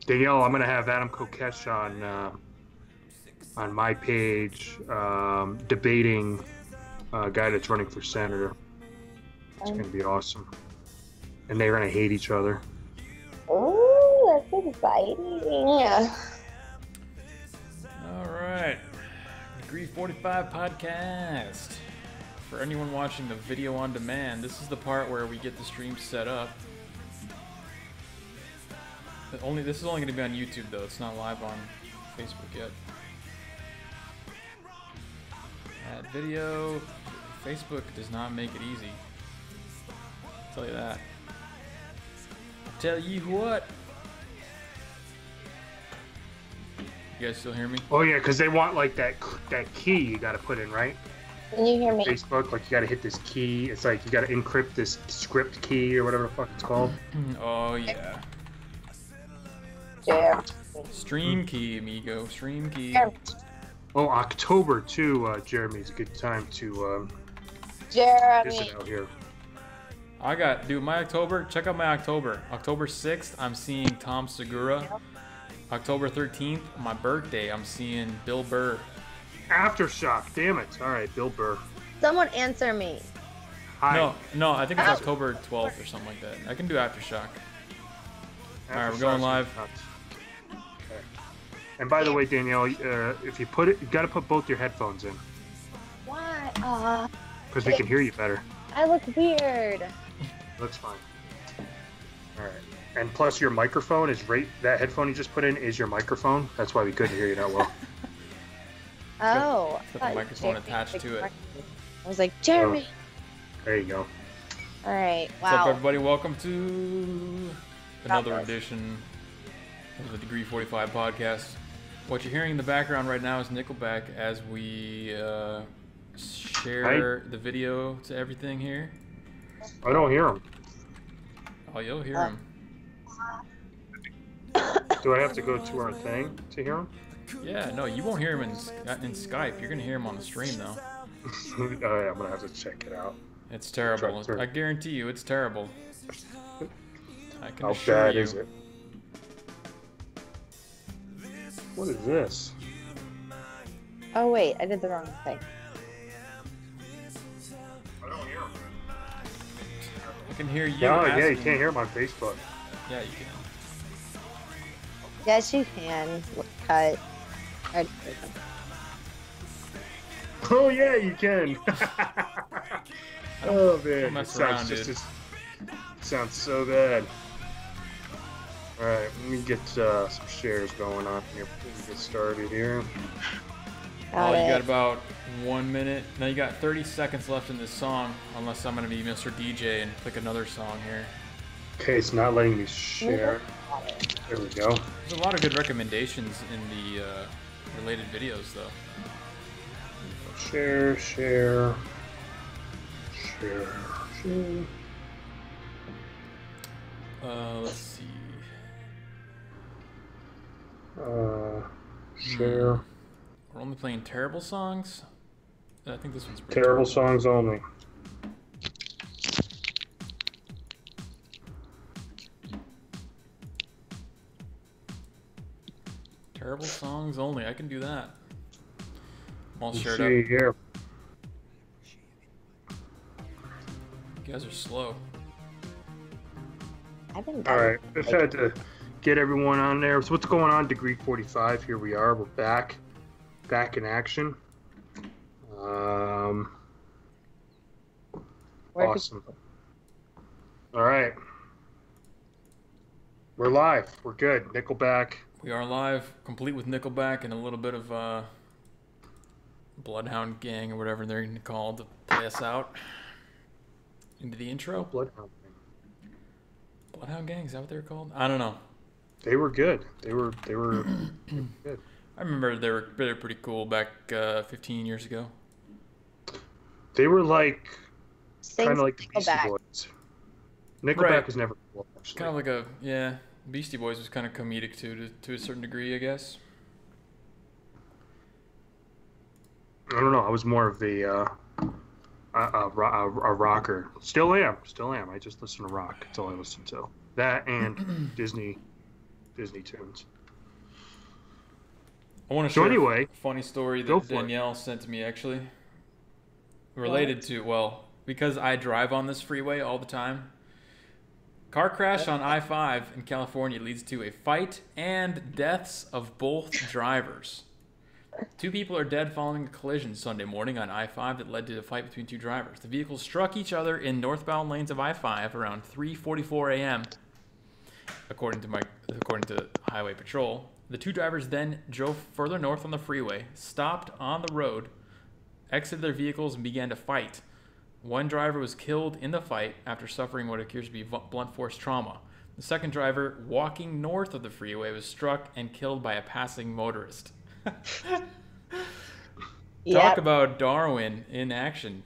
Danielle, I'm gonna have Adam Kokesh on my page debating a guy that's running for senator. It's gonna be awesome, and they're gonna hate each other. Oh, that's exciting. Yeah. All right. Degree 45 podcast. For anyone watching the video on demand, this is the part where we get the stream set up. This is only going to be on YouTube though. It's not live on Facebook yet. That video, Facebook does not make it easy. I'll tell you that. Tell you what. You guys still hear me? Oh yeah, because they want like that key you got to put in, right? Can you hear me? Facebook, like you got to hit this key. It's like you got to encrypt this script key or whatever the fuck it's called. Oh yeah. Yeah. Stream key, amigo. Stream key. Oh, October too, Jeremy. It's a good time to Jeremy. visit out here. Dude, my October, check out my October. October 6th, I'm seeing Tom Segura. October 13th, my birthday, I'm seeing Bill Burr. Aftershock, damn it. All right, Bill Burr. Someone answer me. Hi. No, I think it's October 12th or something like that. I can do Aftershock. All right, we're going live. Okay. And by the way, Danielle, if you put it, you got to put both your headphones in. Why? Because we can hear you better. I look weird. That's fine. All right. And plus, your microphone is right. That headphone you just put in is your microphone. That's why we couldn't hear you that well. Oh. It's got the microphone attached to it. I was like, Jeremy. There you go. All right. What's up, Wow. everybody? Welcome to another edition of the Degree 45 podcast. What you're hearing in the background right now is Nickelback as we share the video to everything here. I don't hear him. Oh, you'll hear him. Do I have to go to our thing to hear him? Yeah, no, you won't hear him in Skype. You're gonna hear him on the stream though. Oh, yeah, I'm gonna have to check it out. It's terrible. Try- I guarantee you, it's terrible. I can How assure bad you. is it? What is this? Oh wait, I did the wrong thing. I don't hear him. I can hear you. Yeah, you asking- can't hear him on Facebook. Yeah, you can. Yes, you can. Cut. Alright. Oh yeah, you can. Oh man, it mess sounds around, just dude. sounds so bad. All right, let me get some shares going on here before we get started here. Oh, you got about 1 minute. Now you got 30 seconds left in this song, unless I'm gonna be Mr. DJ and click another song here. Okay, it's not letting me share. There we go. There's a lot of good recommendations in the related videos, though. Share. Let's see. Share. We're only playing terrible songs. I think this one's pretty Terrible songs only. Terrible songs only. I can do that. I'm all Let's shared see up. here. You guys are slow. I've been All right, just had to get everyone on there. So what's going on, Degree 45? Here we are. We're back in action. Awesome. All right, we're live. We're good. Nickelback. We are live, complete with Nickelback and a little bit of Bloodhound Gang or whatever they're called to play us out into the intro. Bloodhound. Bloodhound Gang, is that what they're called? I don't know. They were good. They were good. I remember they were pretty cool back 15 years ago. They were like Sing kind of like the Beastie Nickelback. Boys. Nickelback Right. was never cool, actually. Kind of like Beastie Boys was kind of comedic too, to a certain degree, I guess. I don't know. I was more of a rocker. Still am. I just listen to rock. That's all I listen to. That and Disney Disney tunes. I want to So share anyway, a funny story go that for it. Danielle sent to me, actually. Related to, well, because I drive on this freeway all the time. Car crash on I-5 in California leads to a fight and deaths of both drivers. 2 people are dead following a collision Sunday morning on I-5 that led to a fight between 2 drivers. The vehicles struck each other in northbound lanes of I-5 around 3:44 a.m. According to Highway Patrol. The 2 drivers then drove further north on the freeway, stopped on the road, exited their vehicles, and began to fight. One driver was killed in the fight after suffering what appears to be blunt force trauma. The second driver, walking north of the freeway, was struck and killed by a passing motorist. Talk about Darwin in action.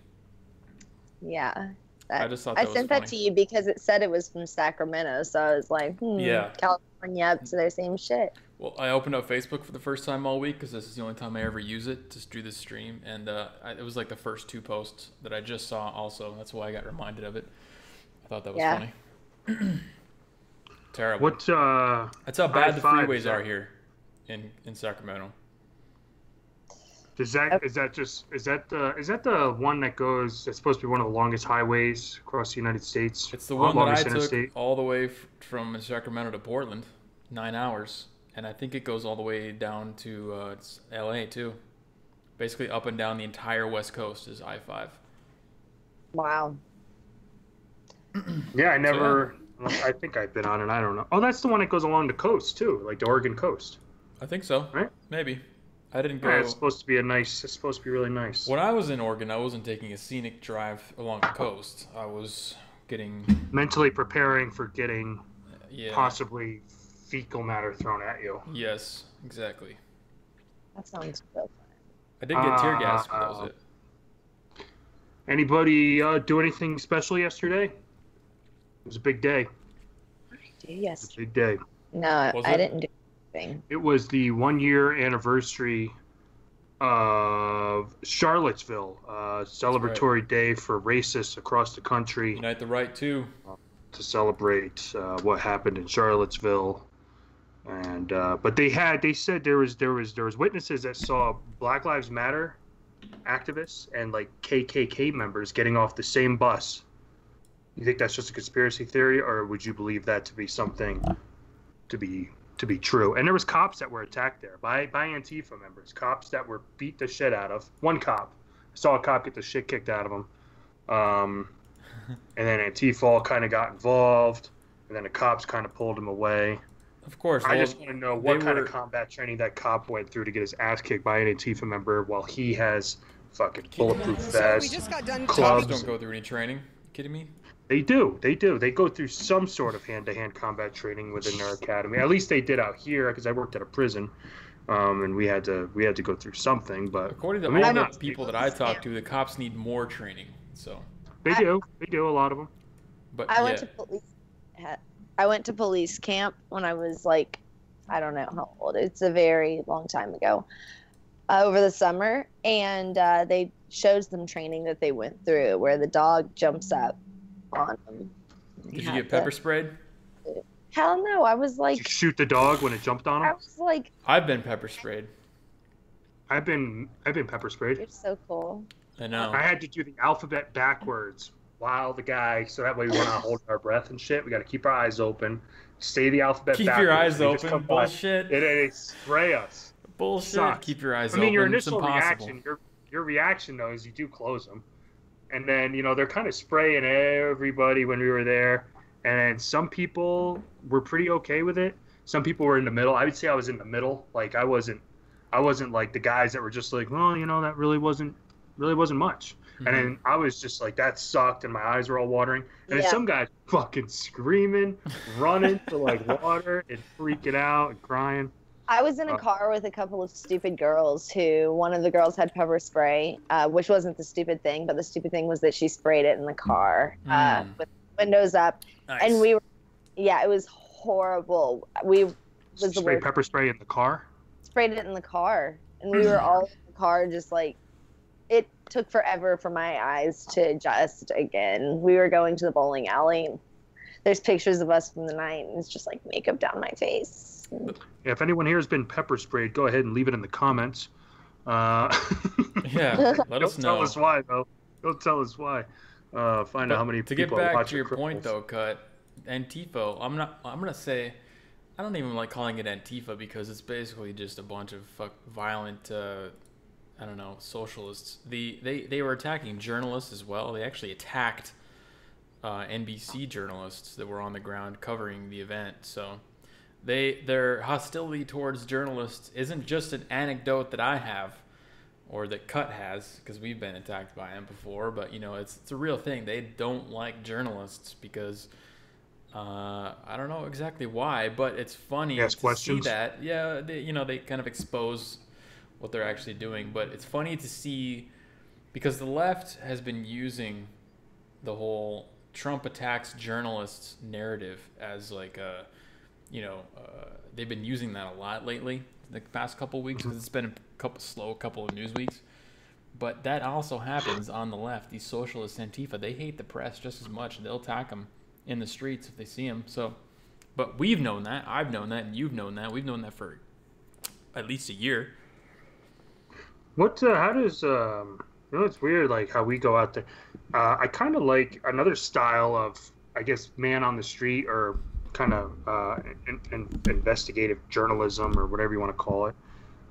Yeah. I just thought that was sent that funny. to you because it said it was from Sacramento, so I was like, Yeah. California up to their same shit. Well, I opened up Facebook for the first time all week because this is the only time I ever use it to do this stream, and it was like the first 2 posts that I just saw. Also, that's why I got reminded of it. I thought that was funny. Terrible. What? That's how bad the I-5 freeways are here in Sacramento. Is that the one that goes? It's supposed to be one of the longest highways across the United States. It's the one that I longest took interstate. all the way from Sacramento to Portland, 9 hours, and I think it goes all the way down to it's LA too. Basically, up and down the entire West Coast is I-5. Wow. Yeah, I never. I think I've been on it. I don't know. Oh, that's the one that goes along the coast too, like the Oregon coast. I think so. Right? Maybe. I didn't go. Yeah, it's supposed to be It's supposed to be really nice. When I was in Oregon, I wasn't taking a scenic drive along the coast. I was getting Mentally preparing for getting yeah. possibly fecal matter thrown at you. Yes, exactly. That sounds so fun. I did get tear gas, but that was it. Anybody do anything special yesterday? It was a big day. Yes. It's a big day. No, Was I it? didn't do anything. It was the 1-year anniversary of Charlottesville, celebratory day for racists across the country Unite the Right too. to celebrate what happened in Charlottesville. And but they said there was witnesses that saw Black Lives Matter activists and like KKK members getting off the same bus. You think that's just a conspiracy theory, or would you believe that to be something to be true? And there was cops that were attacked there by Antifa members, cops that were beat the shit out of. One cop, I saw a cop get the shit kicked out of him, and then Antifa kind of got involved, and then the cops kind of pulled him away. Of course. I well, just want to know what they kind were- of combat training that cop went through to get his ass kicked by an Antifa member while he has fucking bulletproof So we vest. just got done Cops clubs. don't go through any training. You kidding me? They do. They go through some sort of hand-to-hand combat training within their academy. At least they did out here, because I worked at a prison, and we had to go through something. But According to I mean, all the not- people that I talked to, the cops need more training. So, They do a lot of them. but I went yeah. to police. I went to police camp when I was like, I don't know how old. It's a very long time ago, over the summer, and they showed some training that they went through where the dog jumps up on them. Did you get pepper sprayed? Hell no! I was Did like, you shoot the dog when it jumped on I him? was like, I've been pepper sprayed. I've been pepper sprayed. you're so cool. I know. I had to do the alphabet backwards while the guy, so that way we're not holding our breath and shit. We got to keep our eyes open, say the alphabet Keep backwards. your eyes They just open. come by. Bullshit. It spray us. Bullshit. sucks. Keep your eyes I mean, open. your It's initial impossible. reaction, your reaction though is you do close them, and then they're kind of spraying everybody when we were there, and some people were pretty okay with it. Some people were in the middle. I would say I was in the middle. Like I wasn't like the guys that were just like, well, that really wasn't much. Mhm. And then I was just like, that sucked, and my eyes were all watering. And then Yeah. some guys fucking screaming, running for like water and freaking out and crying. I was in a car with a couple of stupid girls who, one of the girls had pepper spray, which wasn't the stupid thing, but the stupid thing was that she sprayed it in the car with windows up. Nice. And we were, yeah, it was horrible. We was the Spray worst. pepper spray in the car. Sprayed it in the car. And we were all in the car just like, it took forever for my eyes to adjust again. We were going to the bowling alley. There's pictures of us from the night, and it's just like makeup down my face. If anyone here has been pepper sprayed, go ahead and leave it in the comments. Uh, Yeah, let us don't know. tell us why, though. Don't tell us why. Find out how many To get people are back watching to your point, criminals. though, Cut, Antifa. I'm gonna say, I don't even like calling it Antifa because it's basically just a bunch of violent, I don't know, socialists. They were attacking journalists as well. They actually attacked NBC journalists that were on the ground covering the event. So their hostility towards journalists isn't just an anecdote that I have or that Cut has, because we've been attacked by him before, but it's a real thing. They don't like journalists because I don't know exactly why, but it's funny to see that. Yeah, they kind of expose what they're actually doing, but it's funny to see because the left has been using the whole Trump attacks journalists narrative as like a, they've been using that a lot lately, the past couple of weeks, because it's been a couple of news weeks. But that also happens on the left. These socialists, Antifa, they hate the press just as much. They'll attack them in the streets if they see them. So, but we've known that. I've known that, and you've known that. We've known that for at least a year. How does it's weird like how we go out there. I kind of like another style of, I guess, man on the street or kind of investigative journalism or whatever you want to call it.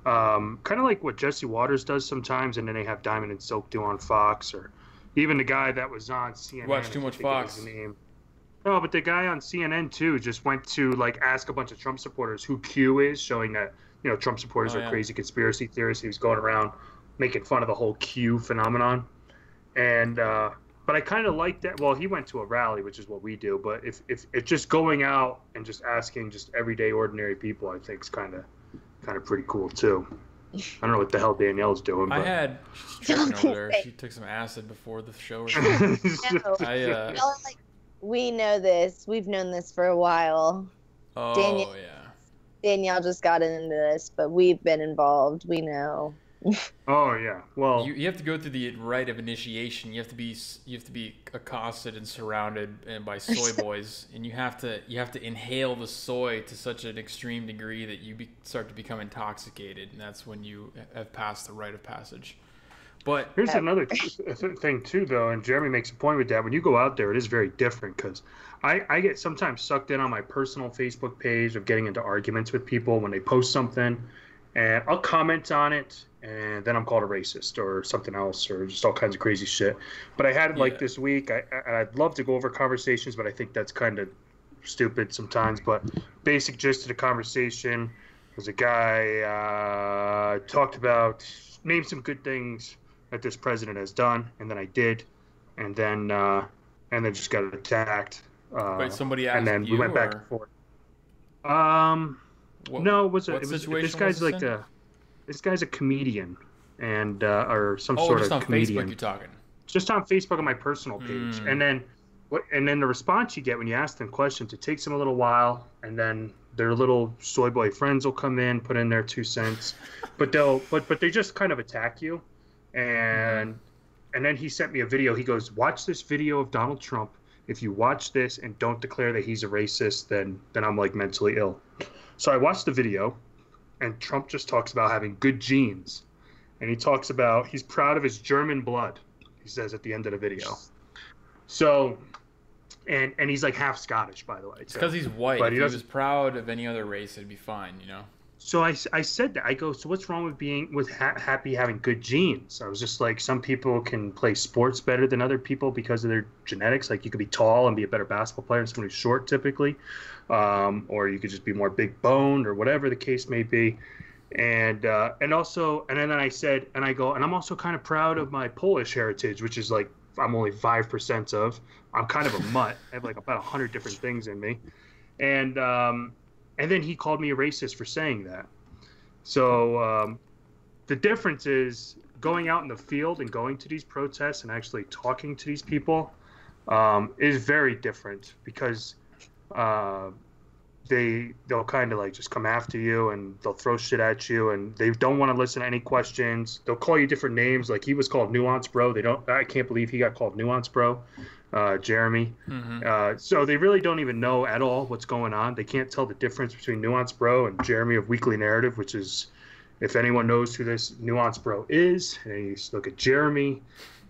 Kind of like what Jesse Waters does sometimes, and then they have Diamond and Silk do on Fox, or even the guy that was on CNN. Watch too much Fox. No, but the guy on CNN too just went to like ask a bunch of Trump supporters who Q is, showing that Trump supporters are crazy conspiracy theorists. He was going around making fun of the whole Q phenomenon, and but I kind of like that. Well, he went to a rally, which is what we do. But if just going out and just asking just everyday ordinary people, I think is kind of pretty cool too. I don't know what the hell Danielle's doing. But... I had over there. She took some acid before the show or something. No. We know this. We've known this for a while. Oh, Danielle just got into this, but we've been involved. We know. Oh yeah. Well, you have to go through the rite of initiation. You have to be accosted and surrounded by soy boys, and you have to inhale the soy to such an extreme degree that you start to become intoxicated, and that's when you have passed the rite of passage. But here's another thing too, though, and Jeremy makes a point with that. When you go out there, it is very different because I get sometimes sucked in on my personal Facebook page of getting into arguments with people when they post something, and I'll comment on it, and then I'm called a racist or something else or just all kinds of crazy shit. But I had it like this week. I'd love to go over conversations, but I think that's kind of stupid sometimes. But basic gist of the conversation was a guy talked about, named some good things that this president has done, and then I did, and then just got attacked. Wait, somebody asked and then you, we went back and forth. No, this guy's like this guy's a comedian, and or some sort of comedian. Facebook you're talking. Just on Facebook on my personal page, and then the response you get when you ask them questions, it takes them a little while, and then their little soy boy friends will come in, put in their 2 cents, but they just kind of attack you. And then he sent me a video. He goes, watch this video of Donald Trump. If you watch this and don't declare that he's a racist, then I'm like mentally ill. So I watched the video, and Trump just talks about having good genes. And he talks about he's proud of his German blood, he says at the end of the video. So, and he's like half Scottish, by the way. It's because he's white. But if he was proud of any other race, it'd be fine, So I said that. I go, so what's wrong with happy having good genes? I was just like, some people can play sports better than other people because of their genetics. Like you could be tall and be a better basketball player than someone who's short typically. Or you could just be more big boned or whatever the case may be. And then I said, and I go, and I'm also kind of proud of my Polish heritage, which is like, I'm only 5% of. I'm kind of a mutt. I have like about 100 different things in me. And then he called me a racist for saying that. So the difference is going out in the field and going to these protests and actually talking to these people is very different because they'll kind of like just come after you and they'll throw shit at you and they don't want to listen to any questions. They'll call you different names. Like he was called Nuance Bro. I can't believe he got called Nuance Bro. Jeremy. Mm-hmm. So they really don't even know at all what's going on. They can't tell the difference between Nuance Bro and Jeremy of Weekly Narrative, which is, if anyone knows who this Nuance Bro is, and you look at Jeremy,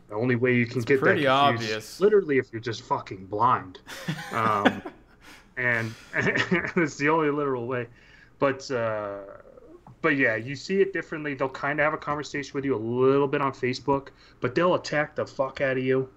the only way you can get pretty that confused obvious. is literally if you're just fucking blind. And it's the only literal way. But yeah, you see it differently. They'll kind of have a conversation with you a little bit on Facebook, but they'll attack the fuck out of you.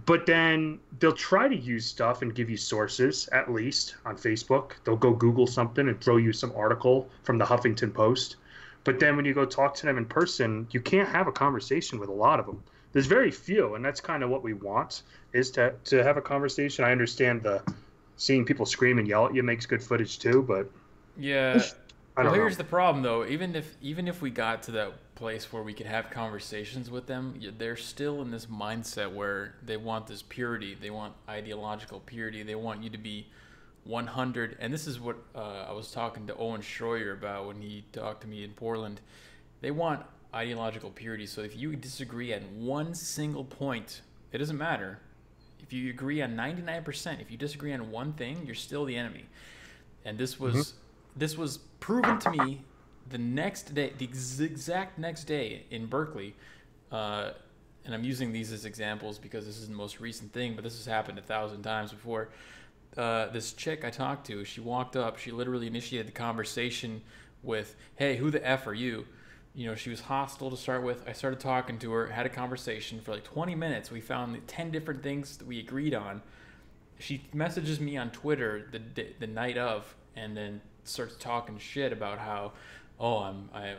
But then they'll try to use stuff and give you sources, at least on Facebook. They'll go Google something and throw you some article from the Huffington Post. But then when you go talk to them in person, you can't have a conversation with a lot of them. There's very few, and that's kind of what we want, is to have a conversation. I understand seeing people scream and yell at you makes good footage too, but Yeah. I don't know. Here's the problem, though. Even if we got to that place where we could have conversations with them, they're still in this mindset where they want this purity. They want ideological purity. They want you to be 100. And this is what I was talking to Owen Schroyer about when he talked to me in Portland. They want ideological purity. So if you disagree at one single point, it doesn't matter. If you agree on 99%, if you disagree on one thing, you're still the enemy. And this was proven to me the next day, the exact next day in Berkeley. And I'm using these as examples because this is the most recent thing, but this has happened 1,000 times before. This chick I talked to, she walked up, she literally initiated the conversation with, "Hey, who the F are you?" You know, she was hostile to start with. I started talking to her, had a conversation for like 20 minutes. We found 10 different things that we agreed on. She messages me on Twitter the night of, and then starts talking shit about how,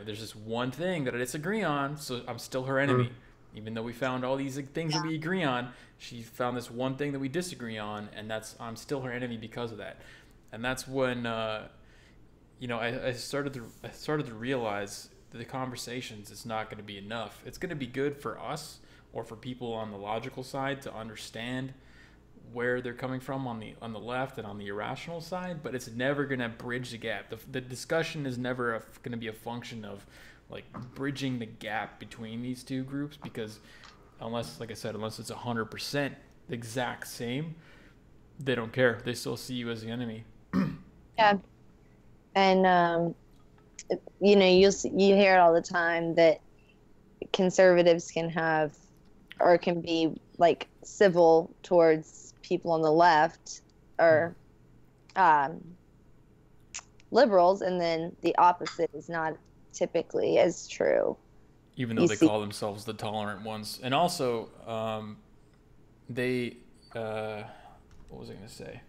there's this one thing that I disagree on, so I'm still her enemy. Even though we found all these things that we agree on, she found this one thing that we disagree on, and I'm still her enemy because of that. And that's when, I started to realize that the conversations is not going to be enough. It's going to be good for us or for people on the logical side to understand where they're coming from on the left and on the irrational side, but it's never going to bridge the gap. The discussion is never going to be a function of like bridging the gap between these two groups, because unless it's 100% the exact same, they don't care. They still see you as the enemy. Yeah. And you hear it all the time that conservatives can be like civil towards people on the left, or liberals, and then the opposite is not typically as true. Even though they call themselves the tolerant ones. And also, what was I going to say?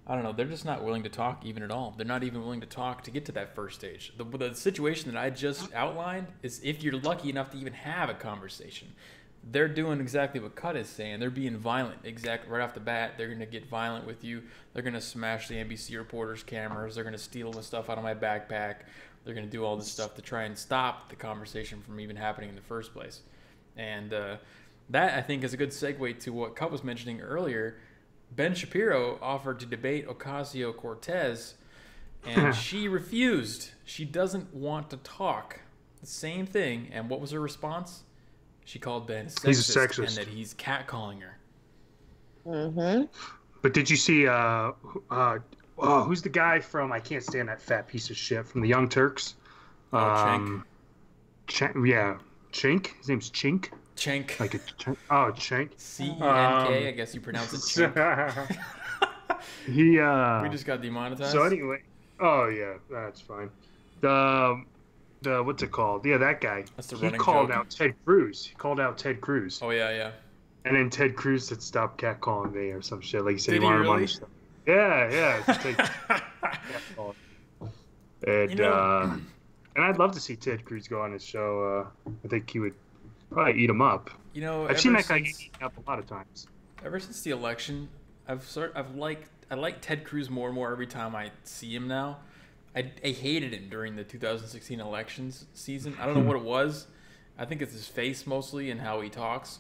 I don't know. They're just not willing to talk even at all. They're not even willing to talk to get to that first stage. The situation that I just outlined is if you're lucky enough to even have a conversation. They're doing exactly what Cut is saying. They're being violent. Exactly right off the bat, they're going to get violent with you. They're going to smash the NBC reporters' cameras. They're going to steal the stuff out of my backpack. They're going to do all this stuff to try and stop the conversation from even happening in the first place. And that, I think, is a good segue to what Cut was mentioning earlier. Ben Shapiro offered to debate Ocasio-Cortez, and she refused. She doesn't want to talk. The same thing. And what was her response? She called Ben sexist, he's a sexist, and that he's catcalling her. Mm-hmm. But did you see who's the guy from, I can't stand that fat piece of shit, from the Young Turks? Cenk. Chink. His name's Chink. Cenk. Like Cenk. C-E-N-K, I guess you pronounce it Cenk. We just got demonetized. So anyway, oh yeah, that's fine. The what's it called? Yeah, that guy. That's the he running called joke. out Ted Cruz. He called out Ted Cruz. Oh yeah. And then Ted Cruz said, "Stop catcalling me" or some shit. Like he said, Did he he wanted him on really? the show. Yeah. It's like, catcalling. And and I'd love to see Ted Cruz go on his show. I think he would probably eat him up. I've seen that guy get eaten up a lot of times. Ever since the election, I like Ted Cruz more and more every time I see him now. I hated him during the 2016 elections season. I don't know what it was. I think it's his face mostly and how he talks.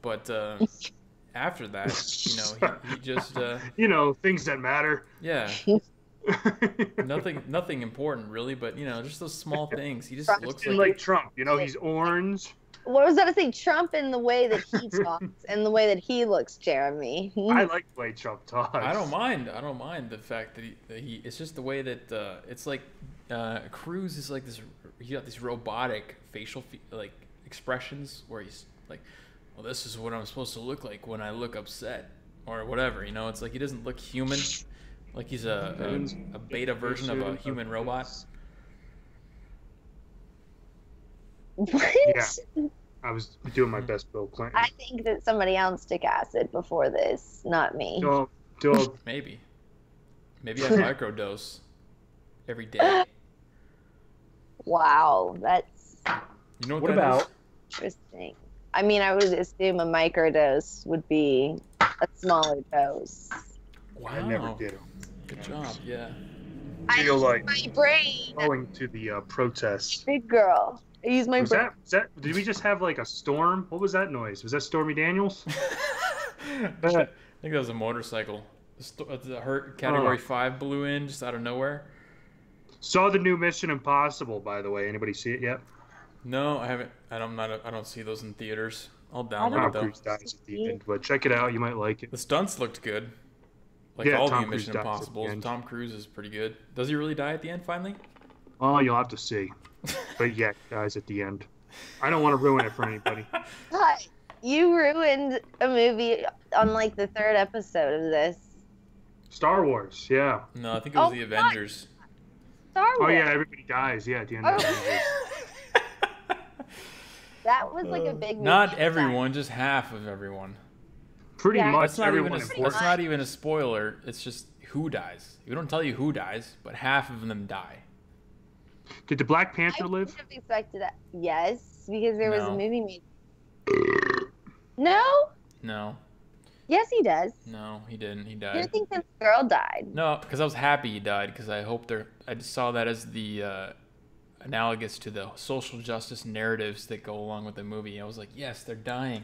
But after that, he just things that matter. Yeah. Nothing important really, but just those small things. He just looks like Trump. He's orange. what was that to say? Trump in the way that he talks and the way that he looks, Jeremy. I like the way Trump talks. I don't mind. I don't mind the fact that he it's just the way that it's like Cruz is like this. He got these robotic facial like expressions where he's like, well, this is what I'm supposed to look like when I look upset or whatever. You know, it's like he doesn't look human. Like he's a beta version of a human robot. What? Yeah. I was doing my best, Bill Clinton. I think that somebody else took acid before this, not me. Don't. Maybe I microdose every day. Wow, that's You know What that about? is? interesting. I mean, I would assume a microdose would be a smaller dose. Wow. I never did it. Good job. Yeah. I Feel use like my brain. going to the protests. Big girl. I use my Was brain. that? Did we just have like a storm? What was that noise? Was that Stormy Daniels? I think that was a motorcycle. The Hurt Category 5 blew in just out of nowhere. Saw the new Mission Impossible, by the way. Anybody see it yet? No, I haven't. I don't see those in theaters. I'll don't download Tom it though. Cruise dies at the end, but check it out. You might like it. The stunts looked good. Like Yeah, all Tom the Cruise Mission dies at the Impossibles. end. Tom Cruise is pretty good. Does he really die at the end finally? Oh, you'll have to see. But yeah, guys, at the end. I don't want to ruin it for anybody. God, you ruined a movie on like the third episode of this. Star Wars, yeah. No, I think it was Oh, the God. Avengers. Star Oh Wars. yeah, everybody dies. Yeah, at the end of the movie. That was like a big movie. Not at the everyone, just half of everyone. Pretty Yeah. much That's not even everyone a, important. that's not even a spoiler. It's just who dies. We don't tell you who dies, but half of them die. Did the Black time. Panther I live? would have expected that. Yes, because there was a No. movie made. No. No, Yes, he does. no, he didn't. He You died. think this girl died? No, because I was happy he died. Because I hope I just saw that as the analogous to the social justice narratives that go along with the movie. I was like, yes, they're dying.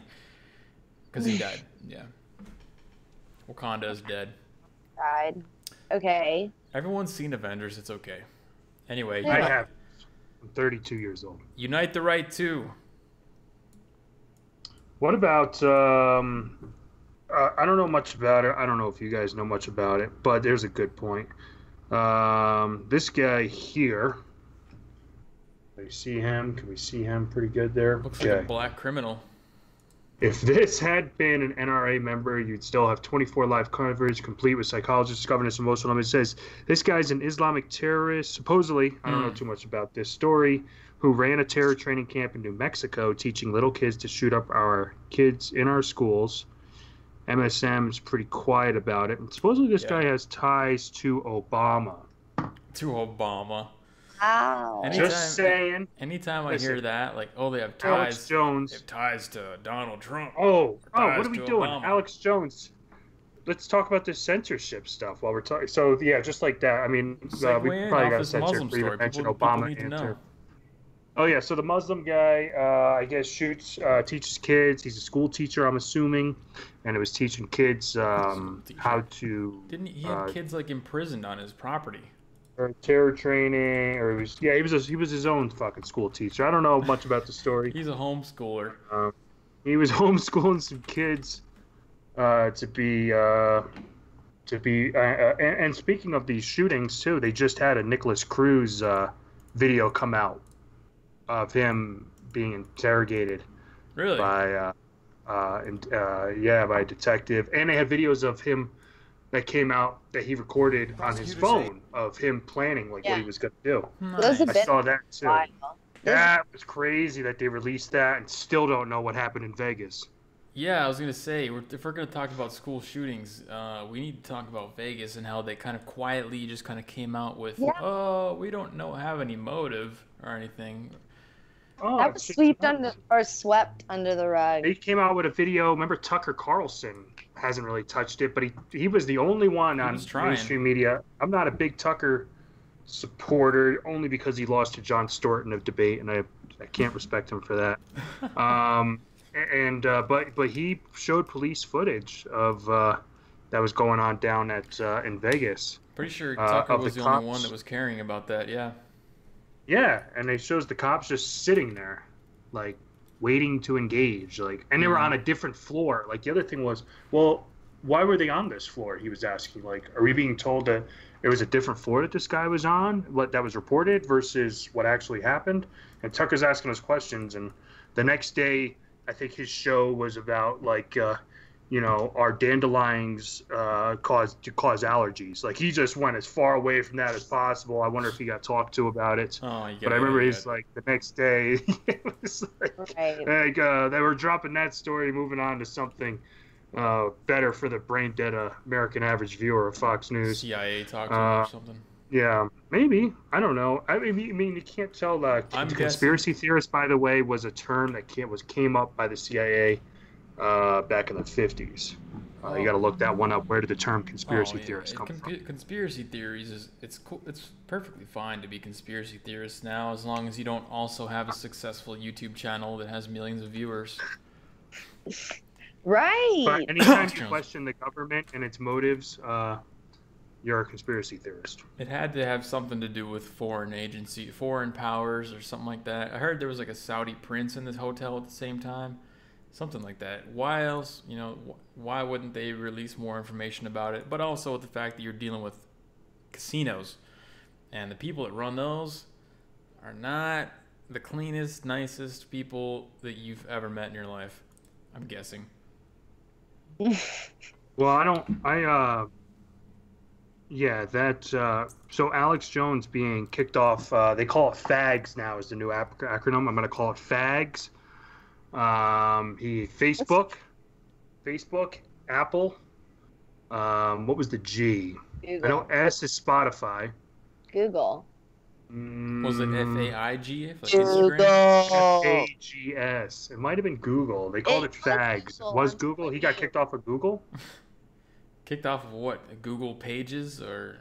Because he died. Yeah. Wakanda is dead. Died. Okay. Everyone's seen Avengers. It's okay. Anyway, I have. I'm 32 years old. Unite the Right 2. What about? I don't know much about it. I don't know if you guys know much about it, but there's a good point. This guy here. Can we see him? Can we see him pretty good there? Looks like a black criminal. If this had been an NRA member, you'd still have 24 live coverage, complete with psychologists, governance, emotional. It says this guy's an Islamic terrorist, supposedly. I don't know too much about this story. Who ran a terror training camp in New Mexico, teaching little kids to shoot up our kids in our schools. MSM is pretty quiet about it. And supposedly this guy has ties to Obama. To Obama. Wow. Anytime- Just saying. Anytime I Listen. hear that, like, oh, they have Alex ties. Jones. They have ties to Donald Trump. Oh, ties what are we to doing? Obama. Alex Jones. Let's talk about this censorship stuff while we're talking. So, yeah, just like that. I mean, we Segue in probably off got to this censor Muslim for even story. mention People Obama need to and know. terror. Oh, yeah. So the Muslim guy, I guess, teaches kids. He's a school teacher, I'm assuming. And it was teaching kids teacher. how to Didn't he have kids like imprisoned on his property? terror training, or he was his own fucking school teacher. I don't know much about the story. He's a homeschooler. He was homeschooling some kids and speaking of these shootings too, they just had a Nicholas Cruz video come out of him being interrogated Really? by by a detective, and they had videos of him that came out that he recorded on his phone of him planning what he was going to do. Those have I been saw that too. wild. That was crazy that they released that and still don't know what happened in Vegas. Yeah, I was gonna say, if we're gonna talk about school shootings, we need to talk about Vegas and how they kind of quietly just kind of came out with, oh, we don't have any motive or anything. Oh, That was swept under the rug. They came out with a video. Remember, Tucker Carlson hasn't really touched it, but he was the only one on was trying. mainstream media. I'm not a big Tucker supporter, only because he lost to John Stewart in a debate, and I can't respect him for that. But he showed police footage of that was going on down at in Vegas. Pretty sure Tucker of was the the only cops. one that was caring about that. Yeah. Yeah, and they shows the cops just sitting there, like waiting to engage. Like, and they were on a different floor. Like, the other thing was, well, why were they on this floor? He was asking. Like, are we being told that it was a different floor that this guy was on, what that was reported versus what actually happened? And Tucker's asking us questions, and the next day, I think his show was about like, are dandelions cause allergies? Like, he just went as far away from that as possible. I wonder if he got talked to about it. But I remember he's like the next day, it was like, they were dropping that story, moving on to something better for the brain dead American average viewer of Fox News. CIA talked to him or something. Yeah, maybe. I don't know. I mean, you can't tell. Conspiracy theorist, by the way, was a term that came up by the CIA back in the 50s. You got to look that one up. Where did the term conspiracy theorist come from? Conspiracy theories it's perfectly fine to be conspiracy theorists now, as long as you don't also have a successful YouTube channel that has millions of viewers. Right. But anytime you question the government and its motives, you're a conspiracy theorist. It had to have something to do with foreign powers or something like that. I heard there was like a Saudi prince in this hotel at the same time. Something like that. Why else, why wouldn't they release more information about it? But also with the fact that you're dealing with casinos. And the people that run those are not the cleanest, nicest people that you've ever met in your life. I'm guessing. Well, so Alex Jones being kicked off, they call it FAGS now is the new acronym. I'm going to call it FAGS. Facebook, Apple. What was the G? Google. I know S is Spotify. Google. Was it FAIG? Like Google. FAGS. It might have been Google. They called it FAGS. Was Google? He got kicked off of Google? Kicked off of what? Google Pages or?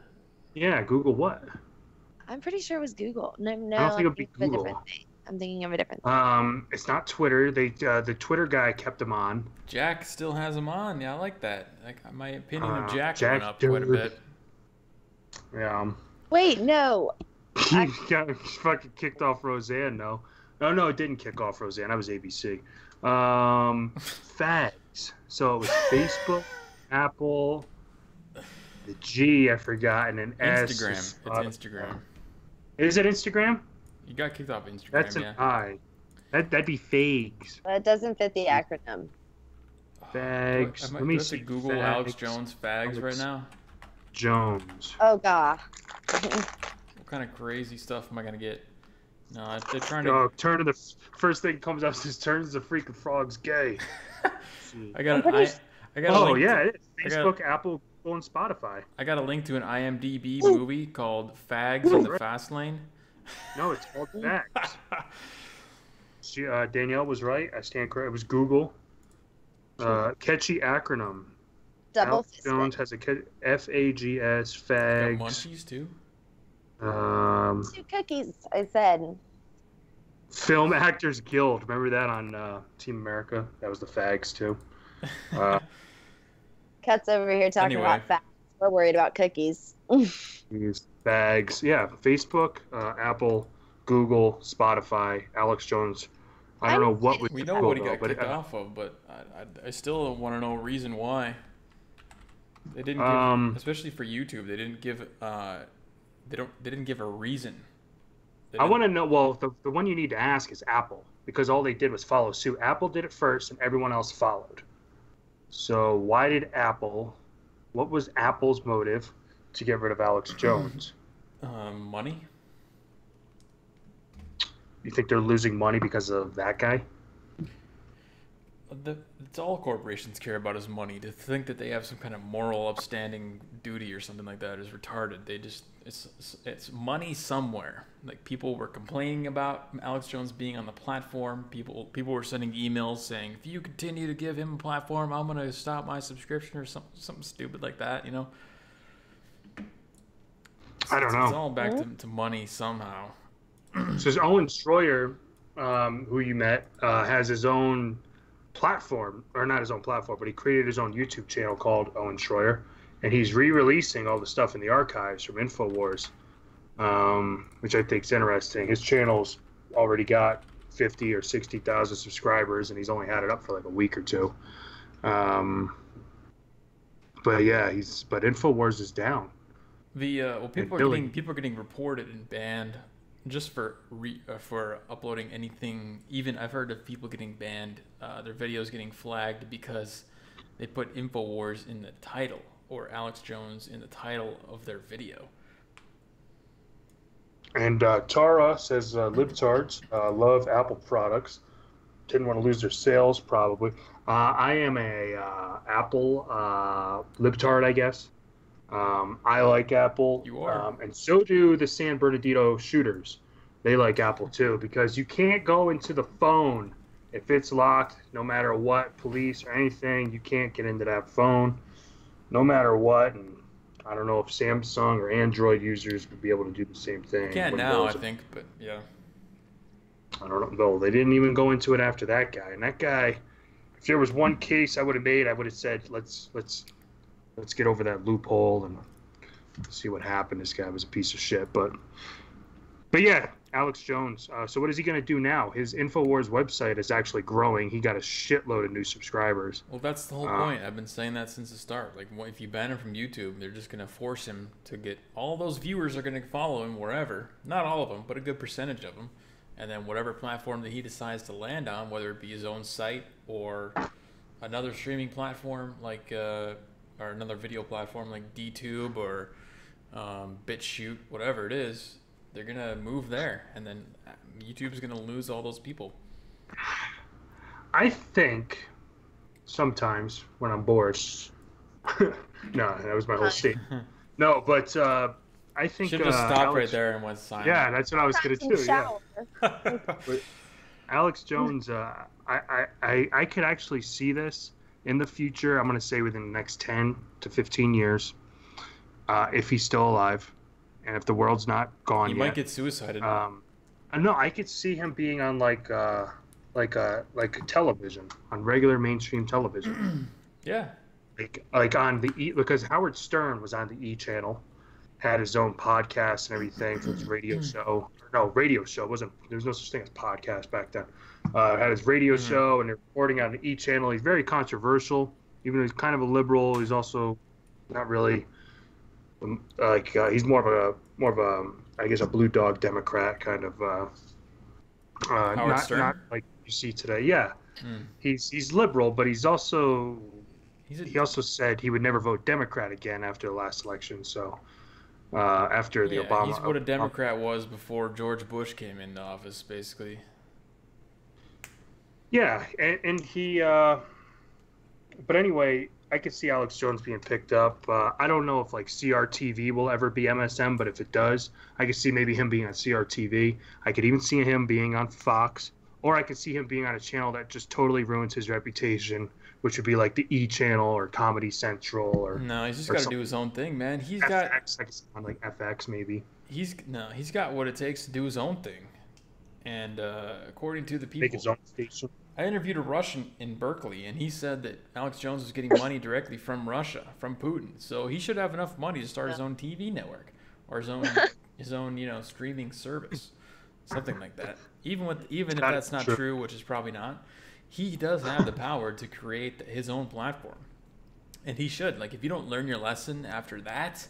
Yeah, Google what? I'm pretty sure it was Google. No, I don't think it would be Google. I'm thinking of a different thing. It's not Twitter. The Twitter guy kept him on. Jack still has him on. Yeah, I like that. Like, my opinion of Jack went up quite a bit. Yeah. Wait, no. He got fucking kicked off Roseanne. No, it didn't kick off Roseanne. That was ABC. Fags. So it was Facebook, Apple, the G I forgot, and then Instagram. S. It's Instagram. Is it Instagram? You got kicked off Instagram. That's an I. That'd be Fags. That doesn't fit the acronym. Fags. Let me see. Google Fags. Alex Jones Fags right now. Jones. Oh god. What kind of crazy stuff am I gonna get? No, they're trying to. Oh, turn to the first thing comes up is turns the freaking frogs gay. I got a Oh link yeah, it is. Facebook, Apple, Google, and Spotify. I got a link to an IMDb movie called Fags in the Fast Lane. No, it's called Fags. Danielle was right. I stand corrected. It was Google. Catchy acronym. Double Alex Jones has a FAGS. Fags. Got munchies too. 2 cookies, I said. Film Actors Guild. Remember that on Team America? That was the Fags too. Cut's over here talking about facts. We're worried about cookies. Fags. Yeah. Facebook, Apple, Google, Spotify, Alex Jones. I don't know what we know what he got kicked off of, but I still want to know a reason why. They didn't give, especially for YouTube. They didn't give they didn't give a reason. I want to know. Well, the one you need to ask is Apple, because all they did was follow suit. Apple did it first, and everyone else followed. So why did Apple? What was Apple's motive to get rid of Alex Jones? Money. You think they're losing money because of that guy? It's all corporations care about is money. To think that they have some kind of moral upstanding duty or something like that is retarded. They just it's money somewhere. Like, people were complaining about Alex Jones being on the platform. People were sending emails saying, if you continue to give him a platform, I'm gonna stop my subscription or something stupid like that. I don't know. It's all back to money somehow. So Owen Schroyer, who you met, has his own platform, or not his own platform, but he created his own YouTube channel called Owen Schroyer, and he's re-releasing all the stuff in the archives from InfoWars, which I think is interesting. His channel's already got 50 or 60,000 subscribers, and he's only had it up for like a week or two. But yeah, but Infowars is down. People are getting reported and banned just for uploading anything. Even I've heard of people getting banned, their videos getting flagged because they put Infowars in the title or Alex Jones in the title of their video. And Tara says libtards love Apple products. Didn't want to lose their sales, probably. I am a Apple libtard, I guess. I like Apple. You are. And so do the San Bernardino shooters. They like Apple too, because you can't go into the phone if it's locked, no matter what, police or anything. You can't get into that phone, no matter what. And I don't know if Samsung or Android users would be able to do the same thing. You can now, I think, but yeah. I don't know. They didn't even go into it after that guy. And that guy, if there was one case I would have made, I would have said, let's get over that loophole and see what happened. This guy was a piece of shit. But yeah, Alex Jones. So what is he going to do now? His Infowars website is actually growing. He got a shitload of new subscribers. Well, that's the whole point. I've been saying that since the start. Like, if you ban him from YouTube, they're just going to force him to get all those viewers are going to follow him wherever. Not all of them, but a good percentage of them. And then whatever platform that he decides to land on, whether it be his own site or another streaming platform like or another video platform like DTube or BitChute, whatever it is, they're going to move there. And then YouTube's going to lose all those people. I think sometimes when I'm bored, no, that was my whole statement. No, but I think should just stop right there and went silent. Yeah, that's what I was going to do. Yeah. But Alex Jones, I could actually see this in the future. I'm going to say within the next 10 to 15 years, if he's still alive, and if the world's not gone yet. He might get suicided. No, I could see him being on like television, on regular mainstream television. Yeah. Like on the E, because Howard Stern was on the E channel, had his own podcast and everything for his radio show. No, radio show wasn't. There was no such thing as podcast back then. Had his radio show and they're reporting on the E channel. He's very controversial, even though he's kind of a liberal. He's also not really he's more of a I guess a blue dog Democrat kind of. Not like you see today. Yeah, he's liberal, but he's also. He also said he would never vote Democrat again after the last election. So after the Obama, he's what a Democrat was before George Bush came into office, basically. Yeah, and he. But anyway, I could see Alex Jones being picked up. I don't know if like CRTV will ever be MSM, but if it does, I could see maybe him being on CRTV. I could even see him being on Fox, or I could see him being on a channel that just totally ruins his reputation, which would be like the E channel or Comedy Central or. No, he's just got to do his own thing, man. He's FX, got. I could see on like FX maybe. He's got what it takes to do his own thing, and according to the people. Make his own station. I interviewed a Russian in Berkeley, and he said that Alex Jones was getting money directly from Russia, from Putin. So he should have enough money to start his own TV network or his own streaming service, something like that. Even if that's not true, which is probably not, he does have the power to create his own platform, and he should. Like, if you don't learn your lesson after that,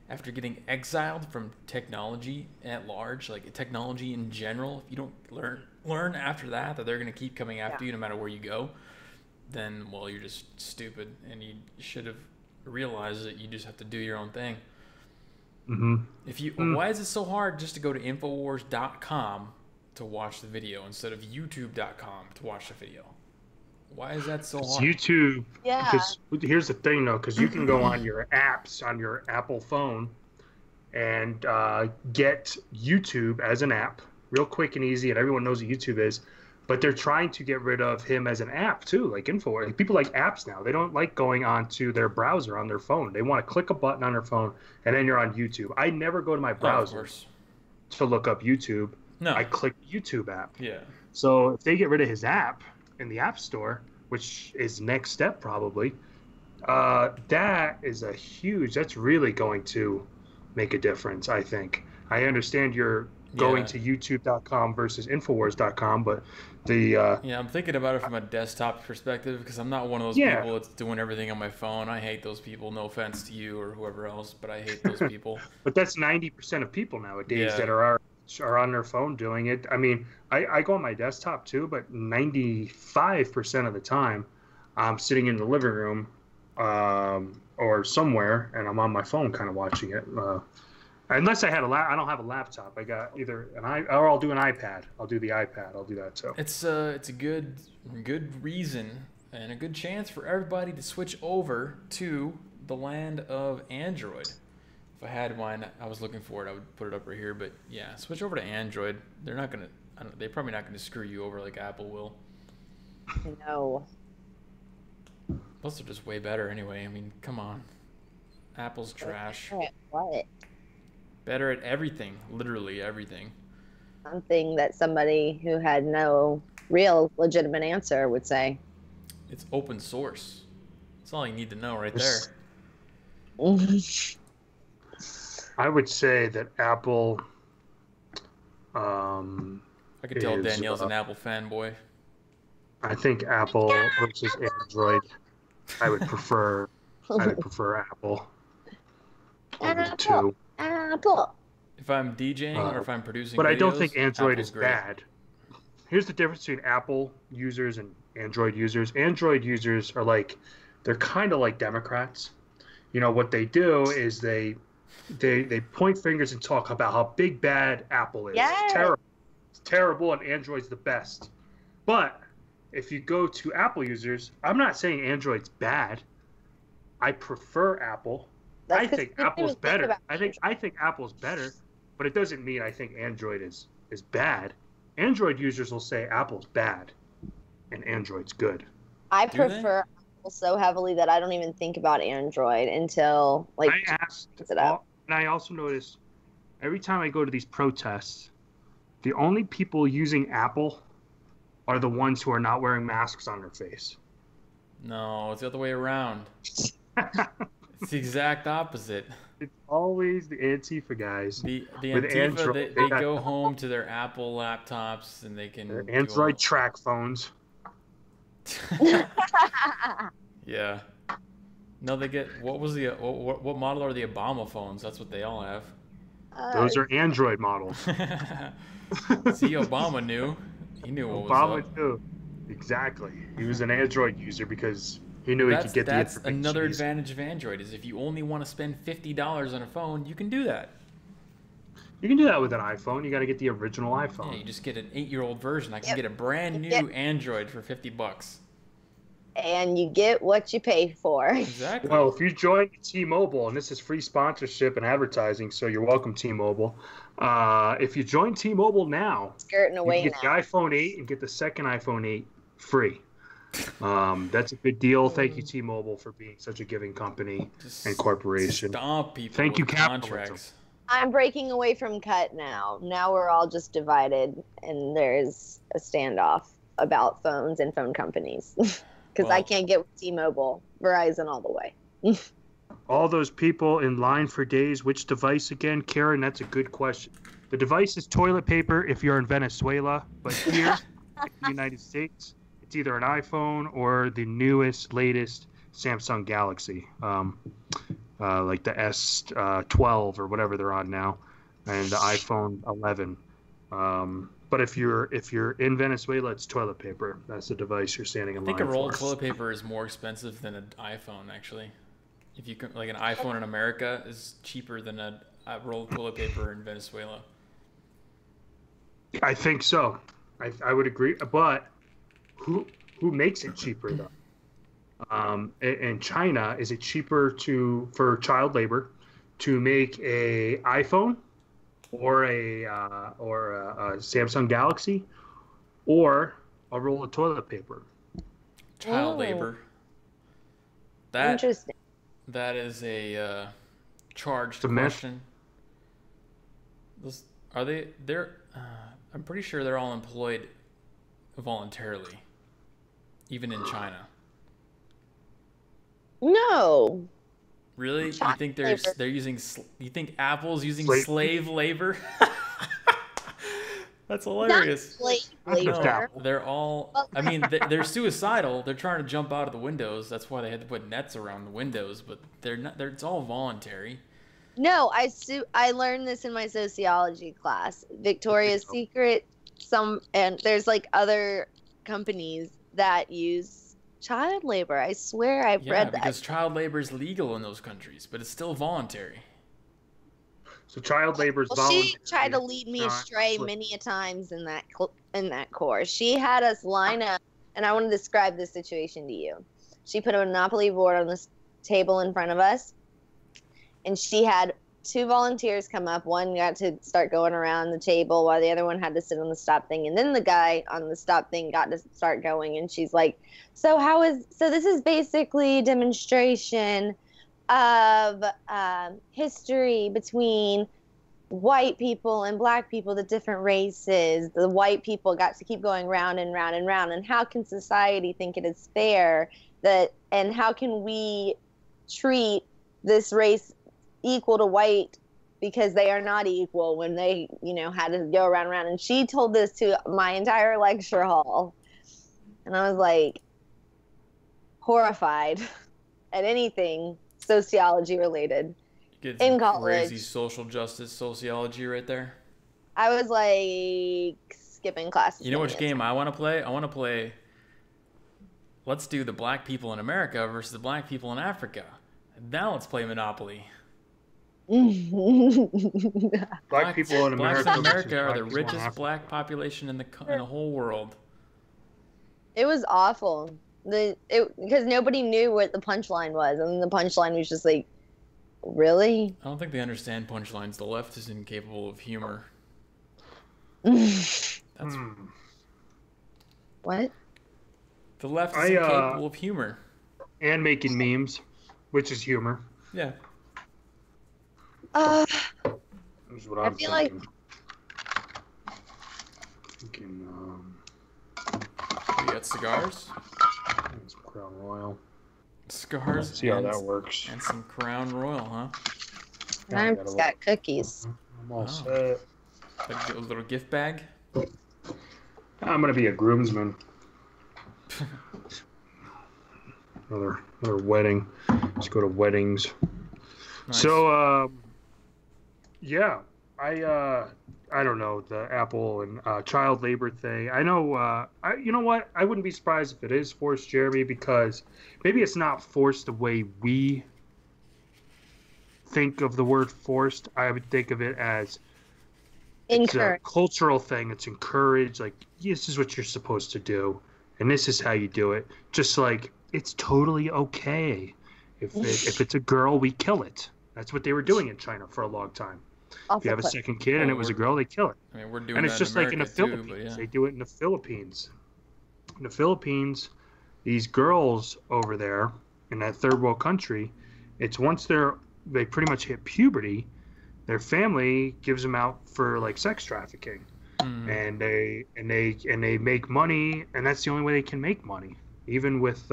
after getting exiled from technology at large, like technology in general, if you don't learn after that they're going to keep coming after you no matter where you go, then, well, you're just stupid, and you should have realized that you just have to do your own thing. Why is it so hard just to go to Infowars.com to watch the video instead of YouTube.com to watch the video? Why is that so hard? YouTube. Yeah. Because here's the thing, though, because you can go on your apps on your Apple phone and get YouTube as an app real quick and easy, and everyone knows what YouTube is. But they're trying to get rid of him as an app too, like Infowars. Like, people like apps now. They don't like going onto their browser on their phone. They want to click a button on their phone, and then you're on YouTube. I never go to my browser to look up YouTube. No. I click the YouTube app. Yeah. So if they get rid of his app in the App Store, which is next step probably, that's really going to make a difference, I think. I understand your going Yeah. to YouTube.com versus Infowars.com, but the Yeah, I'm thinking about it from a desktop perspective because I'm not one of those yeah, people that's doing everything on my phone. I hate those people. No offense to you or whoever else, but I hate those people. but that's 90% of people nowadays Yeah. that are on their phone doing it. I mean, I go on my desktop too, but 95% of the time, I'm sitting in the living room or somewhere, and I'm on my phone, kind of watching it. Unless I don't have a laptop. I got either or I'll do an iPad. I'll do the iPad. I'll do that too. It's a good reason and a good chance for everybody to switch over to the land of Android. If I had mine, I was looking for it. I would put it up right here. But yeah, switch over to Android. They're not gonna. They're probably not gonna screw you over like Apple will. No. Plus, they're just way better anyway. I mean, come on. Apple's trash. What? Better at everything, literally everything. Something that somebody who had no real legitimate answer would say. It's open source. That's all you need to know right there. I would say that Apple. I could tell is, Danielle's an Apple fanboy. I think Apple versus Android. I would prefer Apple over the two. Apple. If I'm DJing or if I'm producing But videos, I don't think Android Apple's is great. bad. Here's the difference between Apple users and Android users. Android users are like, they're kind of like Democrats. You know, what they do is they point fingers and talk about how big bad Apple is. Yes. It's terrible. It's terrible, and Android's the best. But if you go to Apple users, I'm not saying Android's bad. I prefer Apple. I think Apple's better. I think Apple's better, but it doesn't mean I think Android is bad. Android users will say Apple's bad and Android's good. I Do they? prefer Apple so heavily that I don't even think about Android until like I asked, it up. and I also notice every time I go to these protests, the only people using Apple are the ones who are not wearing masks on their face. No, it's the other way around. It's the exact opposite. It's always the Antifa guys. The With Antifa, Android, they they got- go home to their Apple laptops and they can Their do Android all- track phones. Yeah. No, they get what what model are the Obama phones? That's what they all have. Those are Android models. See, Obama knew. He knew what was Obama up. too. Exactly. He was an Android user because he knew he could get the That's information. another easy. advantage of Android is if you only want to spend $50 on a phone, you can do that. You can do that with an iPhone. You got to get the original Yeah, iPhone. you just get an 8-year-old version. I can Yep. get a brand new Yep. Android for $50. And you get what you pay for. Exactly. Well, if you join T-Mobile, and this is free sponsorship and advertising, so you're welcome, T-Mobile. If you join T-Mobile now, Skirting you away can get now. the iPhone 8 and get the second iPhone 8 free. That's a good deal. Thank you, T-Mobile, for being such a giving company Just and corporation. stomp people Thank you, with capitalism. contracts. I'm breaking away from Cut now. Now we're all just divided, and there's a standoff about phones and phone companies. Because I Well- can't get with T-Mobile, Verizon all the way. All those people in line for days, which device again, Karen? That's a good question. The device is toilet paper if you're in Venezuela, but here in the United States, it's either an iPhone or the newest, latest Samsung Galaxy, like the S12 or whatever they're on now, and the iPhone 11. But if you're in Venezuela, it's toilet paper. That's the device you're standing in I think line a roll of for. toilet paper is more expensive than an iPhone, actually. If you can, like an iPhone in America is cheaper than a roll of toilet paper in Venezuela. I think so. I would agree. But who makes it cheaper though? In China, is it cheaper for child labor to make a iPhone or a Samsung Galaxy or a roll of toilet paper? Child Oh. labor. That Interesting. that is a charged a myth. question. Those, are they? They're. I'm pretty sure they're all employed voluntarily, even in China. No. Really? You Child think labor. they're using? You think Apple's using Slave- slave labor? That's hilarious. Not slave Just labor. Apple. They're all. I mean, they're suicidal. They're trying to jump out of the windows. That's why they had to put nets around the windows. But they're not. It's all voluntary. No, I learned this in my sociology class. Victoria's Secret, and there's like other companies that use child labor. I swear I've Yeah, read that. because child labor is legal in those countries, but it's still voluntary. So child labor is Well, voluntary. she tried to lead me not astray slave. many a times in that course. She had us line up, and I want to describe this situation to you. She put a Monopoly board on this table in front of us, and she had two volunteers come up. One got to start going around the table while the other one had to sit on the stop thing, and then the guy on the stop thing got to start going. And she's like, so this is basically a demonstration of history between white people and black people, the different races. The white people got to keep going round and round and round, and how can society think it is fair that, and how can we treat this race equal to white because they are not equal when they, had to go around and around. And she told this to my entire lecture hall, and I was like horrified at anything sociology related. You get In some college. crazy social justice sociology right there. I was like skipping classes. You know which game I want to play? I want to play. Let's do the black people in America versus the black people in Africa. Now let's play Monopoly. Black people in Blacks America. in America are versus the black people in richest Africa. black population in the whole world. It was awful. Because nobody knew what the punchline was, and the punchline was just like, really? I don't think they understand punchlines. The left is incapable of humor. What? The left is I, incapable of humor. And making memes, which is humor. Yeah. Uh, Is what I I'm feel like- thinking. You got cigars? Some Crown Royal. Cigars. Let's see how and- that works. And some Crown Royal, huh? and I've just got cookies. I'm all Wow. set. Like a little gift bag. I'm gonna be a groomsman. another wedding. Let's go to weddings. Nice. So, yeah, I don't know the Apple and child labor thing. I know. You know what? I wouldn't be surprised if it is forced, Jeremy, because maybe it's not forced the way we think of the word forced. I would think of it as it's a Encourage. cultural thing. It's encouraged. Like, this is what you're supposed to do, and this is how you do it. Just like it's totally okay if it's a girl, we kill it. That's what they were doing in China for a long time. If you have a second kid and Well, it was a we're- girl, they kill it. I mean, we're doing And that it's just in like in the America too, Philippines. but yeah. They do it in the Philippines. In the Philippines, these girls over there in that third world country, it's once they pretty much hit puberty, their family gives them out for like sex trafficking. Mhm. And they make money, and that's the only way they can make money. Even with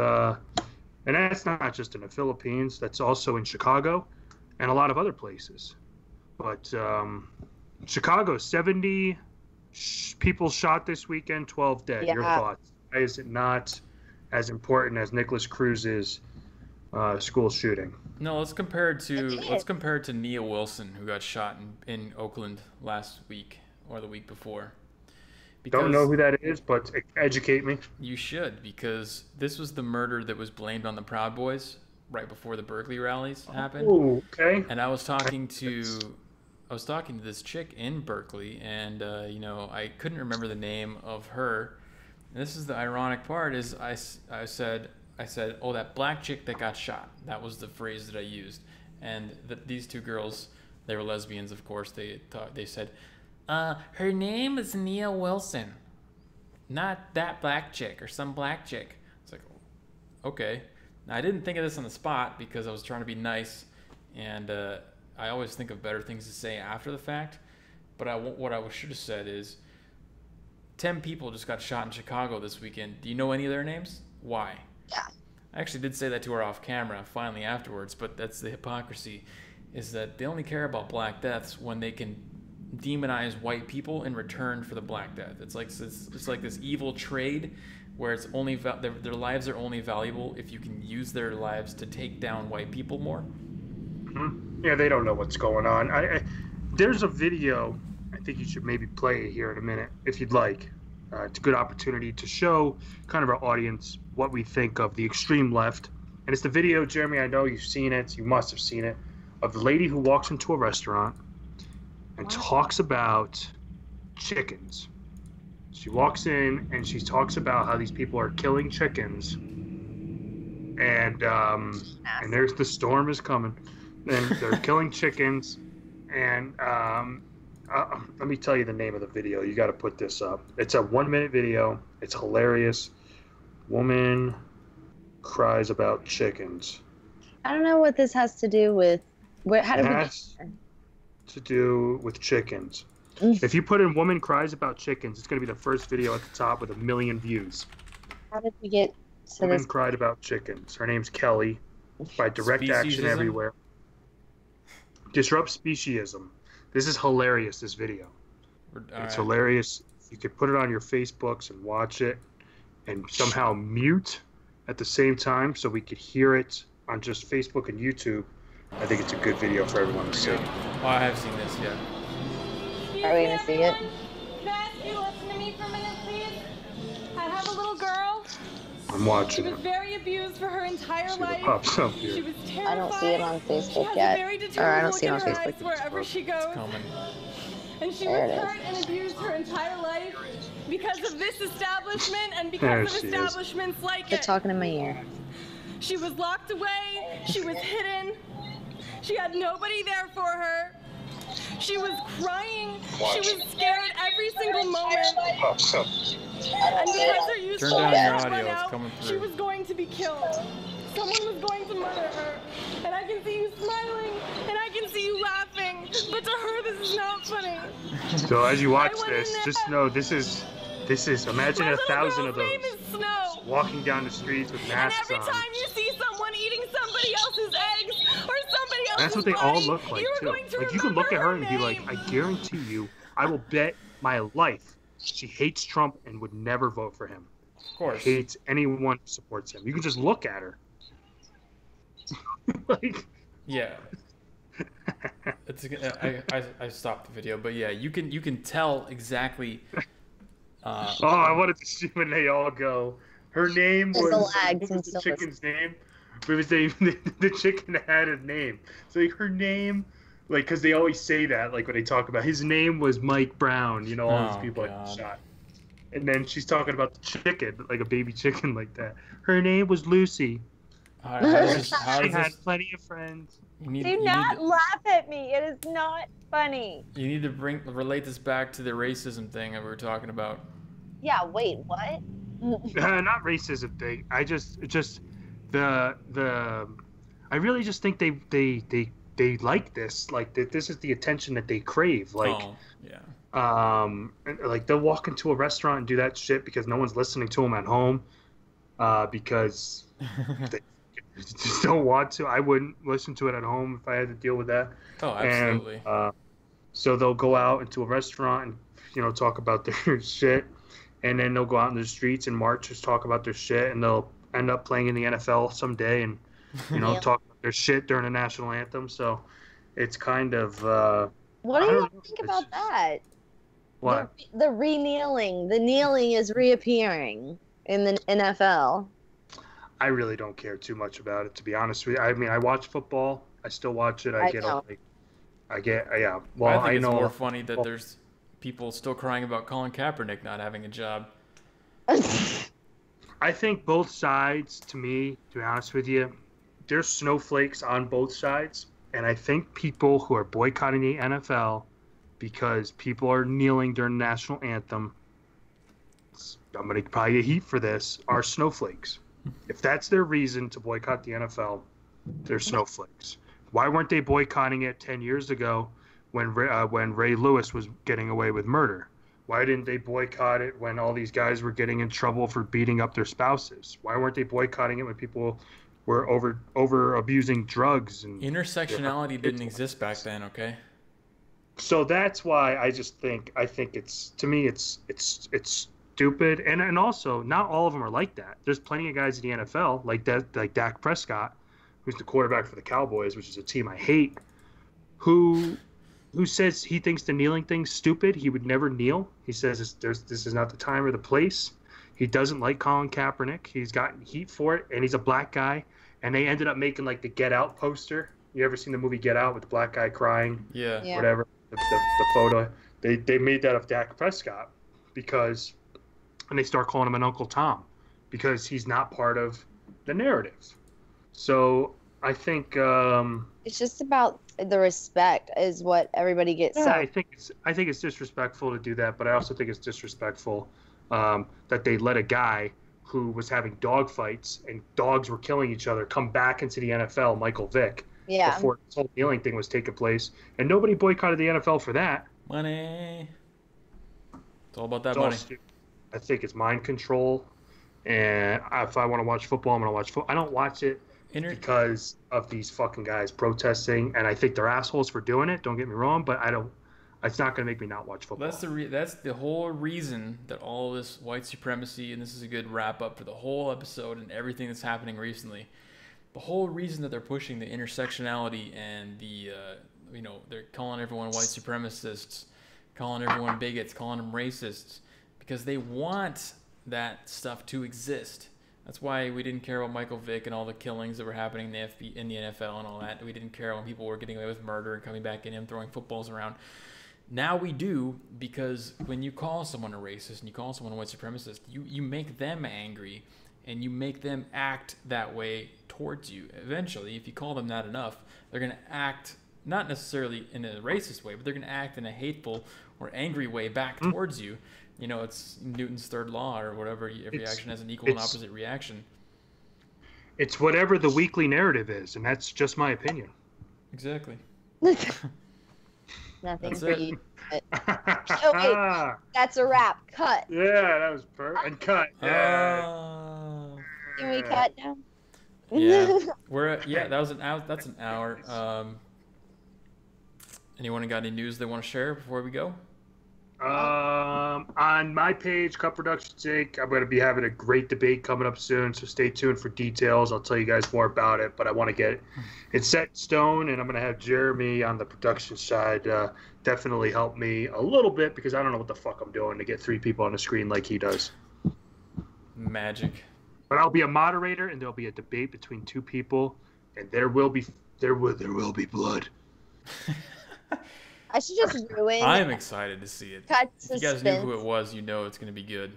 and that's not just in the Philippines, that's also in Chicago and a lot of other places. But Chicago, 70 people shot this weekend, 12 dead. Your Yeah. thoughts? Why is it not as important as Nicholas Cruz's school shooting? No, let's compare it to did. Nia Wilson, who got shot in Oakland last week or the week before. Don't know who that is, but educate me. You should, because this was the murder that was blamed on the Proud Boys right before the Berkeley rallies happened. Oh, okay. And I was talking to this chick in Berkeley, and I couldn't remember the name of her. And this is the ironic part: is I said, "Oh, that black chick that got shot." That was the phrase that I used. And these two girls, they were lesbians, of course. They said, "Her name is Nia Wilson, not that black chick or some black chick." It's like, okay. Now, I didn't think of this on the spot because I was trying to be nice, and I always think of better things to say after the fact. But what I should have said is, 10 people just got shot in Chicago this weekend. Do you know any of their names? Why? Yeah. I actually did say that to her off camera finally afterwards, but that's the hypocrisy, is that they only care about black deaths when they can demonize white people in return for the Black Death. It's like this evil trade where it's only their lives are only valuable if you can use their lives to take down white people more. Mm-hmm. Yeah, they don't know what's going on. There's a video. I think you should maybe play it here in a minute if you'd like. It's a good opportunity to show kind of our audience what we think of the extreme left. And it's the video, Jeremy, I know you've seen it, you must have seen it, of the lady who walks into a restaurant and talks about chickens. She walks in and she talks about how these people are killing chickens. And there's the storm is coming. And they're killing chickens. And let me tell you the name of the video. You got to put this up. It's a 1-minute video. It's hilarious. Woman cries about chickens. I don't know what this has to do with. How did we get here? To do with chickens. If you put in "woman cries about chickens," it's going to be the first video at the top with 1 million views. How did we get to Woman this? cried about chickens. Her name's Kelly. By Direct Action Speciesism? Everywhere. Disrupt speciesism. This is hilarious, this video. It's hilarious. You could put it on your Facebooks and watch it and somehow mute at the same time so we could hear it on just Facebook and YouTube. I think it's a good video for everyone to see. Oh, I have seen this, yeah. Are we gonna see it? Can I ask you to listen to me for a minute, please? I have a little girl. I'm She watching was it. very abused for her entire See if life. it pops up She here. was terrified. I don't see it on She Facebook has yet. a very Or I determined don't see it on look in her Facebook. eyes wherever she goes. Coming. And she There was it is. hurt and abused her entire life because of this establishment and There because of she is. establishments like They're it. talking in my ear. She was locked away. She was hidden. She had nobody there for her. She was crying. She was scared every single moment. Pops up. And because her useful Turn down life your was audio, run it's out, coming she through. was going to be killed. Someone was going to murder her. And I can see you smiling, and I can see you laughing. But to her, this is not funny. So as you watch I went in this, there. just know this is imagine My 1,000 little of girl's name those is Snow. walking down the streets with And masks every on. time you see someone eating somebody else's eggs or somebody else's That's what they all body, look like you're too. going to Like you can look at her and be remember like, her I name. guarantee you, I will bet my life she hates Trump and would never vote for him. Of course. Hates anyone who supports him. You can just look at her. Like, Yeah. It's I stopped the video, but yeah, you can tell exactly. oh, I wanted to see when they all go. Her name There's was a lag what was since the the chicken's name? It was the chicken had a name. So like her name, like because they always say that, like when they talk about his name was Mike Brown. You know, all Oh, these people God. like shot. And then she's talking about the chicken, like a baby chicken, like that. Her name was Lucy. How does She this, had plenty of friends. you need, Do you not need, laugh at me. It is not funny. you need to relate this back to the racism thing that we were talking about. Yeah, wait, what? Not racism thing. I just the I really just think they like this. Like that this is the attention that they crave. Like Oh, yeah. and, like they'll walk into a restaurant and do that shit because no one's listening to them at home. Because they just don't want to. I wouldn't listen to it at home if I had to deal with that. Oh, absolutely. And so they'll go out into a restaurant and talk about their shit, and then they'll go out in the streets and march, talk about their shit, and they'll end up playing in the NFL someday and Yeah. talk about their shit during the national anthem. So it's kind of What I do you don't know. think It's about just- that? what The re-kneeling. The kneeling is reappearing in the NFL. I really don't care too much about it, to be honest with you. I mean, I watch football. I still watch it. I get know. yeah. Well, I think it's know. more funny that there's people still crying about Colin Kaepernick not having a job. I think both sides, to me, to be honest with you, there's snowflakes on both sides. And I think people who are boycotting the NFL because people are kneeling during the national anthem, I'm going to probably get heat for this, are snowflakes. If that's their reason to boycott the NFL, they're snowflakes. Why weren't they boycotting it 10 years ago when Ray Lewis was getting away with murder? Why didn't they boycott it when all these guys were getting in trouble for beating up their spouses? Why weren't they boycotting it when people were over abusing drugs? And Intersectionality didn't exist back then, okay? So that's why I think it's, to me, it's stupid, and also not all of them are like that. There's plenty of guys in the NFL like that, like Dak Prescott, who's the quarterback for the Cowboys, which is a team I hate, who says he thinks the kneeling thing's stupid. He would never kneel. He says this is not the time or the place. He doesn't like Colin Kaepernick. He's gotten heat for it, and he's a black guy. And they ended up making like the Get Out poster. You ever seen the movie Get Out with the black guy crying? Yeah. Yeah. Whatever. The photo. They made that of Dak Prescott because, and they start calling him an Uncle Tom because he's not part of the narrative. So I think. It's just about the respect is what everybody gets. Yeah, So I think it's disrespectful to do that, but I also think it's disrespectful that they let a guy who was having dog fights and dogs were killing each other come back into the NFL, Michael Vick, yeah, before this whole kneeling thing was taking place, and nobody boycotted the NFL for that. Money. It's all about that It's all money. stupid. I think it's mind control, and if I want to watch football, I'm going to watch football. I don't watch it because of these fucking guys protesting, and I think they're assholes for doing it. Don't get me wrong, but I don't. It's not going to make me not watch football. That's the whole reason that all this white supremacy, and this is a good wrap up for the whole episode and everything that's happening recently. The whole reason that they're pushing the intersectionality and the, they're calling everyone white supremacists, calling everyone bigots, calling them racists, because they want that stuff to exist. That's why we didn't care about Michael Vick and all the killings that were happening in the NFL and all that. We didn't care when people were getting away with murder and coming back in him throwing footballs around. Now we do, because when you call someone a racist and you call someone a white supremacist, you make them angry and you make them act that way towards you. Eventually, if you call them that enough, they're going to act not necessarily in a racist way, but they're going to act in a hateful or angry way back towards you. It's Newton's third law or whatever. Every action has an equal and opposite reaction. It's whatever the weekly narrative is, and that's just my opinion. Exactly. nothing That's for it. you. But... Oh wait, that's a wrap. Cut. Yeah, that was perfect. And cut. Yeah. Can we cut now? Yeah, that was an hour. That's an hour. Anyone got any news they want to share before we go? On my page, Cut Productions Inc., I'm going to be having a great debate coming up soon, so stay tuned for details. I'll tell you guys more about it, but I want to get it set in stone, and I'm going to have Jeremy on the production side definitely help me a little bit because I don't know what the fuck I'm doing to get 3 people on the screen like he does. Magic. But I'll be a moderator, and there'll be a debate between 2 people, and there will be blood. I should just ruin. I'm excited to see it. Cut If you guys knew who it was, you know it's going to be good.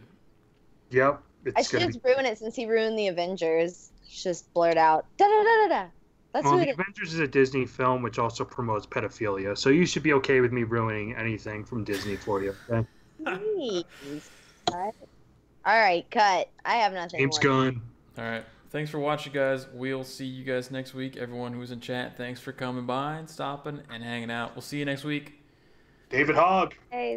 Yep. I should just ruin it since he ruined the Avengers. Just blurt out da da da da da. That's well, what The Avengers is a Disney film which also promotes pedophilia, so you should be okay with me ruining anything from Disney for you. Okay? Please. All right, cut. I have nothing. James more. Gunn. All right. Thanks for watching, guys. We'll see you guys next week. Everyone who's in chat, thanks for coming by and stopping and hanging out. We'll see you next week. David Hogg. Hey.